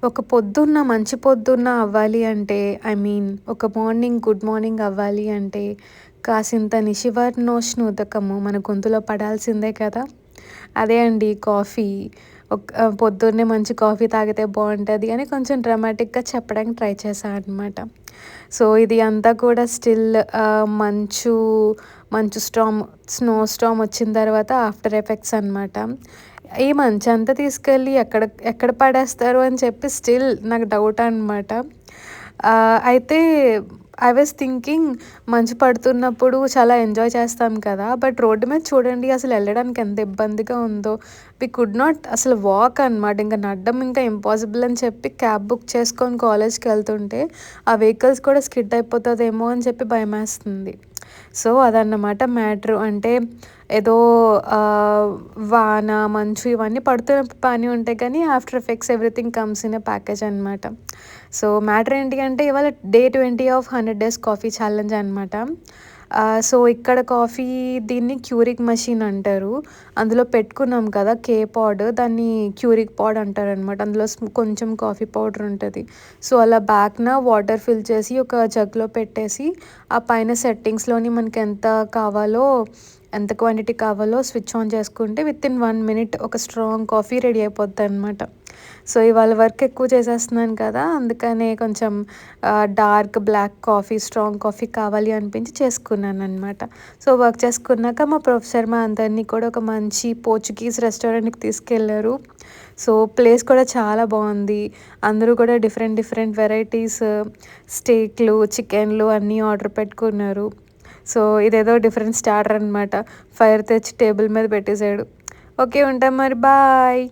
ఒక పొద్దున్న మంచి పొద్దున్న అవ్వాలి అంటే ఒక మార్నింగ్ గుడ్ మార్నింగ్ అవ్వాలి అంటే కాసింత నిశివర్ణోష్ణుదకము మన గొంతులో పడాల్సిందే కదా! అదే అండి కాఫీ. పొద్దున్నే మంచి కాఫీ తాగితే బావుంటది అని కొంచెం డ్రామాటిక్‌గా చెప్పడానికి ట్రై చేశా అనమాట. సో, ఇది అంతా కూడా స్టిల్ మంచు, మంచు స్టార్మ్, స్నో స్టార్మ్ వచ్చిన తర్వాత ఆఫ్టర్ ఎఫెక్ట్స్ అనమాట. ఈ మంచంతా తీసుకెళ్ళి ఎక్కడ ఎక్కడ పడేస్తారు అని చెప్పి స్టిల్ నాకు డౌట్ అనమాట. అయితే ఐ వాస్ థింకింగ్ మంచు పడుతున్నప్పుడు చాలా ఎంజాయ్ చేస్తాం కదా! బట్ రోడ్డు మీద చూడండి అసలు ఎళ్ళడానికి ఎంత ఇబ్బందిగా ఉందో. వి కుడ్ నాట్ అసలు వాక్ అనమాట. ఇంక నడడం ఇంకా ఇంపాసిబుల్ అని చెప్పి క్యాబ్ బుక్ చేసుకొని కాలేజ్‌కెళ్తుంటే ఆ వెహికల్స్ కూడా స్కిడ్ అయిపోతదేమో అని చెప్పి భయమేస్తుంది. సో, అదన్నమాట మ్యాటరు. అంటే ఏదో ఆహ్, వాన, మంచు ఇవన్నీ పడుతున్నప్పుడు బానే ఉంటాయి కానీ after effects everything comes in a package అనమాట. సో, మ్యాటర్ ఏంటి అంటే ఇవాళ day 20 of 100 days coffee challenge అనమాట. సో, ఇక్కడ కాఫీ దీన్ని క్యూరింగ్ మెషిన్ అంటారు. అందులో పెట్టుకున్నాం కదా! కే పాడ్ దాన్ని క్యూరింగ్ పాడ్ అంటారనమాట. అందులో కొంచెం కాఫీ పౌడర్ ఉంటది. సో, అలా బ్యాక్‌న వాటర్ ఫిల్ చేసి ఒక జగ్‌లో పెట్టేసి ఆ పైన సెట్టింగ్స్‌లోని మనకెంత కావాలో ఎంత క్వాంటిటీ కావాలో స్విచ్ ఆన్ చేసుకుంటే వితిన్ 1 మినిట్ ఒక స్ట్రాంగ్ కాఫీ రెడీ అయిపోద్దనమాట. సో, ఇవాళ వర్క్ ఎక్కువ చేసేస్తున్నాను కదా! అందుకనే కొంచెం dark black coffee, strong coffee కావాలి అనిపించి చేసుకున్నాననమాట. సో, వర్క్ చేసుకున్నాక మా ప్రొఫెసర్ మా అందరినీ కూడా ఒక మంచి పోర్చుగీస్ రెస్టారెంట్‌కి తీసుకెళ్లారు. సో, ప్లేస్ కూడా చాలా బావుంది. అందరూ కూడా డిఫరెంట్ డిఫరెంట్ వెరైటీస్ స్టేక్‌లు, చికెన్‌లు అన్నీ ఆర్డర్ పెట్టుకున్నారు. సో, ఇదేదో డిఫరెంట్ స్టార్టర్ అనమాట. ఫైర్ తెచ్చి టేబుల్ మీద పెట్టేసాడు. ఓకే. ఉంటాం మరి. బాయ్.